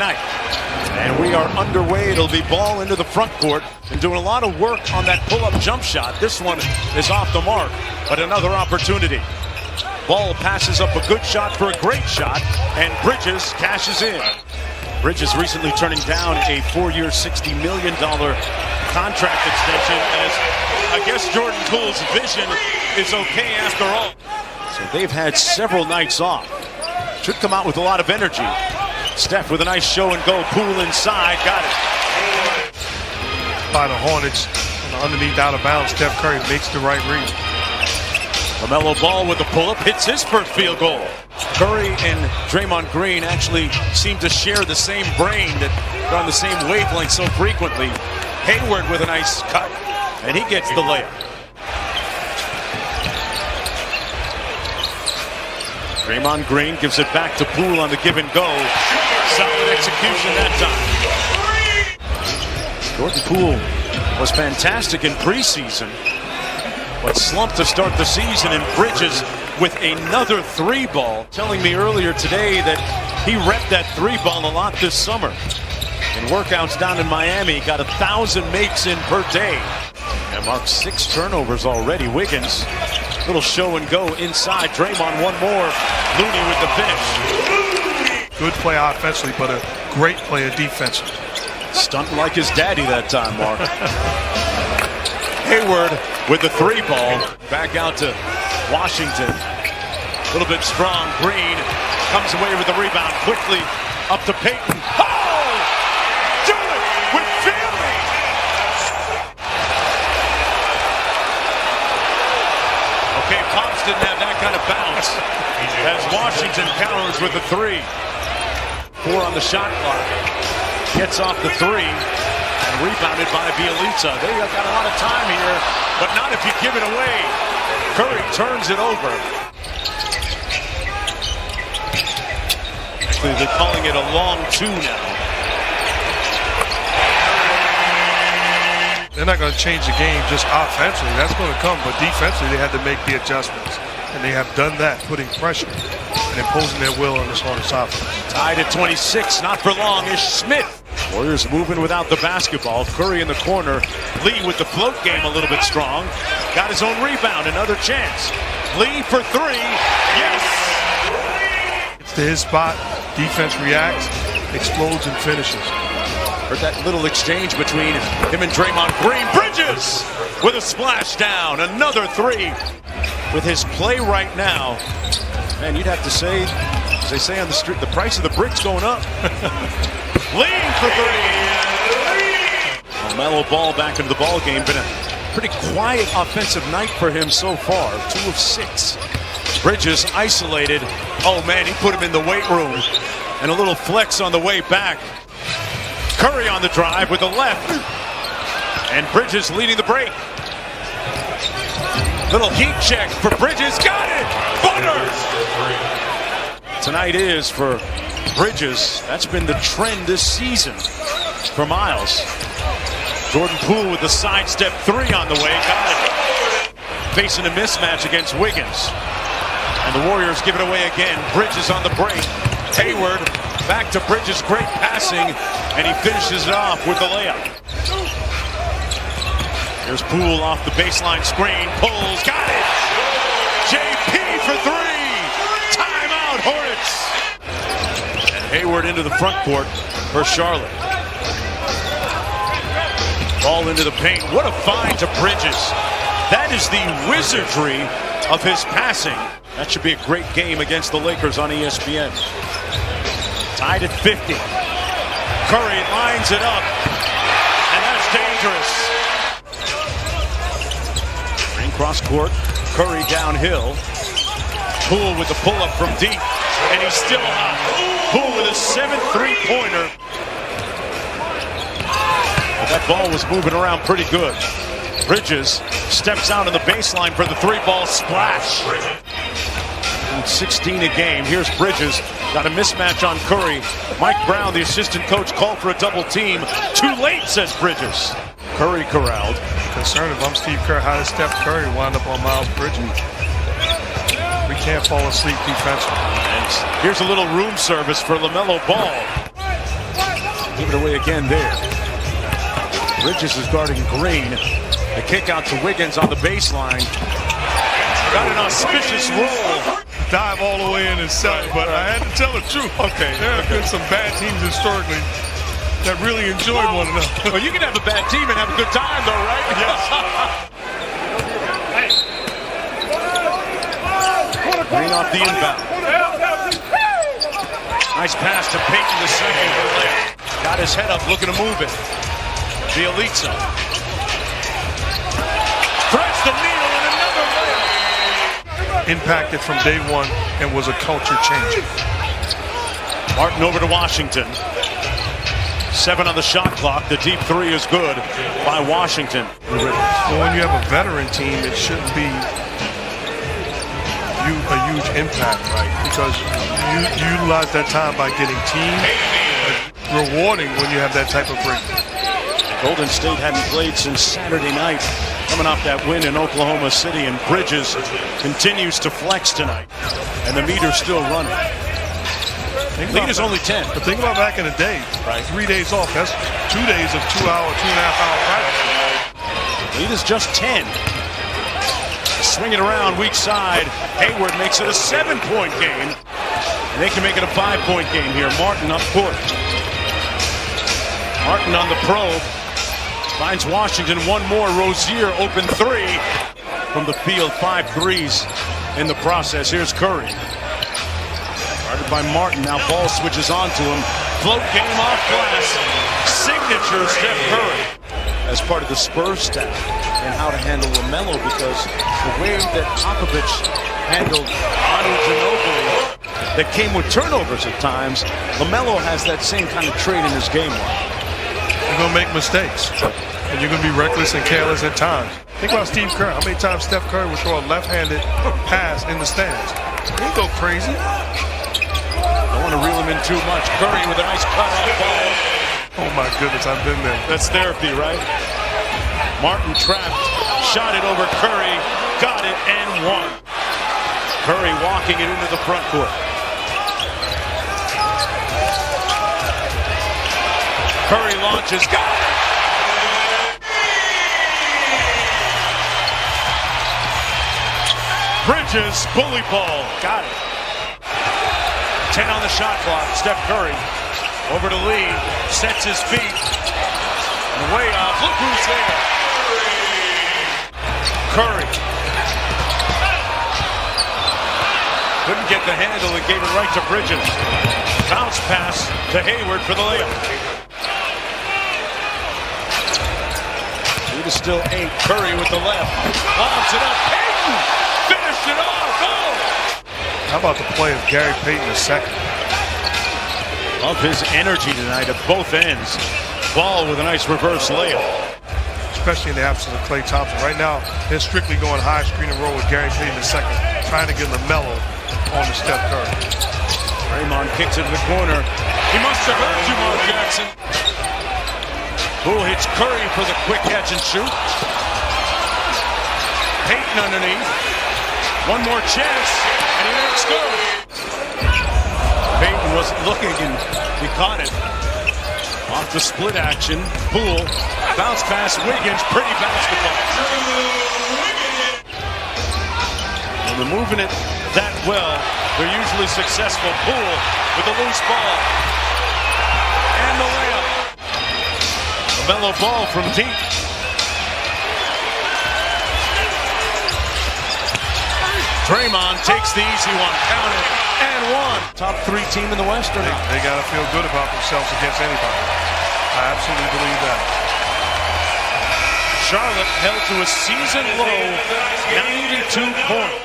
And we are underway. It'll be ball into the front court and doing a lot of work on that pull-up jump shot. This one is off the mark, but another opportunity. Ball passes up a good shot for a great shot, and Bridges cashes in. Bridges recently turning down a 4-year, $60 million contract extension, as I guess Jordan Poole's vision is okay after all. So they've had several nights off. Should come out with a lot of energy. Steph with a nice show and go. Poole inside, got it. By the Hornets, and underneath out of bounds, Steph Curry makes the right read. LaMelo Ball with the pull-up, hits his first field goal. Curry and Draymond Green actually seem to share the same brain, that they're on the same wavelength so frequently. Hayward with a nice cut, and he gets the layup. Draymond Green gives it back to Poole on the give and go. Solid execution that time. Jordan Poole was fantastic in preseason, but slumped to start the season, and Bridges with another three ball. Telling me earlier today that he repped that three ball a lot this summer. In workouts down in Miami, got 1,000 makes in per day. And marked 6 turnovers already. Wiggins, little show and go inside. Draymond one more. Looney with the finish. Good play offensively, but a great play defensively. Stunting like his daddy that time, Mark. Hayward with the three ball. Back out to Washington. A little bit strong. Green comes away with the rebound quickly. Up to Payton. Oh! Do it with feeling! Okay, Pops didn't have that kind of bounce. As Washington counters with the three. 4 on the shot clock. Gets off the three. And rebounded by Bielitsa. They got a lot of time here, but not if you give it away. Curry turns it over. Actually, they're calling it a long 2 now. They're not going to change the game just offensively. That's going to come, but defensively they had to make the adjustments. And they have done that, putting pressure and imposing their will on this Hornets offense. Tied at 26, not for long is Smith. Warriors moving without the basketball. Curry in the corner. Lee with the float game a little bit strong. Got his own rebound, another chance. Lee for 3, yes! It's to his spot. Defense reacts, explodes, and finishes. Heard that little exchange between him and Draymond Green. Bridges with a splash down. Another 3 with his play right now. Man, you'd have to say, as they say on the street, the price of the bricks going up. Lee for 3. LaMelo Ball back into the ball game. Been a pretty quiet offensive night for him so far. 2 of 6. Bridges isolated. Oh man, he put him in the weight room. And a little flex on the way back. Curry on the drive with the left. And Bridges leading the break. Little heat check for Bridges. Got it! Butter! Tonight is for Bridges. That's been the trend this season for Miles. Jordan Poole with the sidestep 3 on the way. Got it. Facing a mismatch against Wiggins. And the Warriors give it away again. Bridges on the break. Hayward back to Bridges. Great passing. And he finishes it off with the layup. Here's Poole off the baseline screen. Pulls. Got it. JP for 3. Timeout Hornets. And Hayward into the front court for Charlotte. Ball into the paint. What a find to Bridges. That is the wizardry of his passing. That should be a great game against the Lakers on ESPN. Tied at 50. Curry lines it up. And that's dangerous. Green cross court. Curry downhill. Poole with the pull-up from deep. And he's still hot. Poole with a 7th three-pointer. That ball was moving around pretty good. Bridges steps out on the baseline for the 3-ball splash. 16 a game. Here's Bridges. Got a mismatch on Curry. Mike Brown, the assistant coach, called for a double team. Too late, says Bridges. Curry corralled. Concerned if I'm Steve Kerr, how does Steph Curry wind up on Miles Bridges? We can't fall asleep defensively. And here's a little room service for LaMelo Ball. Give it away again there. Bridges is guarding Green. The kick out to Wiggins on the baseline. Got an auspicious roll. Dive all the way in and sell it, but I had to tell the truth. Okay. There have been some bad teams historically that really enjoyed one another. Well, you can have a bad team and have a good time, though, right? Yes. Green off the inbound. Nice pass to Payton II. Got his head up, looking to move it. Bielitsa. Threads the needle and another layup. Impacted from day one and was a culture changer. Martin over to Washington. 7 on the shot clock. The deep 3 is good by Washington. Well, when you have a veteran team, it shouldn't be a huge impact, right? Because you utilize that time by getting team rewarding when you have that type of break. Golden State hadn't played since Saturday night, coming off that win in Oklahoma City, and Bridges continues to flex tonight, and the meter's still running. Lead is only 10. But think about back in the day, right? 3 days off. That's 2 days of 2 hour, 2.5 hour practice. Lead is just 10. Swing it around, weak side. Hayward makes it a 7-point game. And they can make it a 5-point game here. Martin up court. Martin on the probe. Finds Washington one more. Rozier open 3 from the field. 5 threes in the process. Here's Curry. Guarded by Martin. Now ball switches on to him. Float game off glass. Signature Steph Curry. As part of the Spurs staff and how to handle LaMelo, because the way that Popovich handled Manu Ginobili that came with turnovers at times, LaMelo has that same kind of trait in his game. You're going to make mistakes, and you're going to be reckless and careless at times. Think about Steve Kerr. How many times Steph Curry would throw a left-handed pass in the stands? He didn't go crazy. Don't want to reel him in too much. Curry with a nice cut-off ball. Oh my goodness, I've been there. That's therapy, right? Martin trapped, shot it over Curry, got it and won. Curry walking it into the front court. Curry launches, got it! Bridges, bully ball, got it. 10 on the shot clock, Steph Curry. Over to Lee, sets his feet, and way off, look who's there. Curry. Couldn't get the handle and gave it right to Bridges. Bounce pass to Hayward for the layup. Lead is still 8, Curry with the left. Lobs it up, Payton! Finished it off, oh! How about the play of Gary Payton II? Love his energy tonight at both ends. Ball with a nice reverse layup. Especially in the absence of Klay Thompson. Right now, they're strictly going high screen and roll with Gary Payton II, trying to get LaMelo on to Steph Curry. Draymond kicks it to the corner. He must have heard you, Mark Jackson. Poole hits Curry for the quick catch and shoot. Payton underneath. One more chance, and he makes good. Payton wasn't looking, and he caught it. Off the split action, Poole, bounce pass, Wiggins, pretty basketball. When they're moving it that well, they're usually successful. Poole with a loose ball. And the layup. LaMelo ball from deep. Draymond takes the easy one, count it, and one. Top 3 team in the West or not? They got to feel good about themselves against anybody. I absolutely believe that. Charlotte held to a season low 92 points.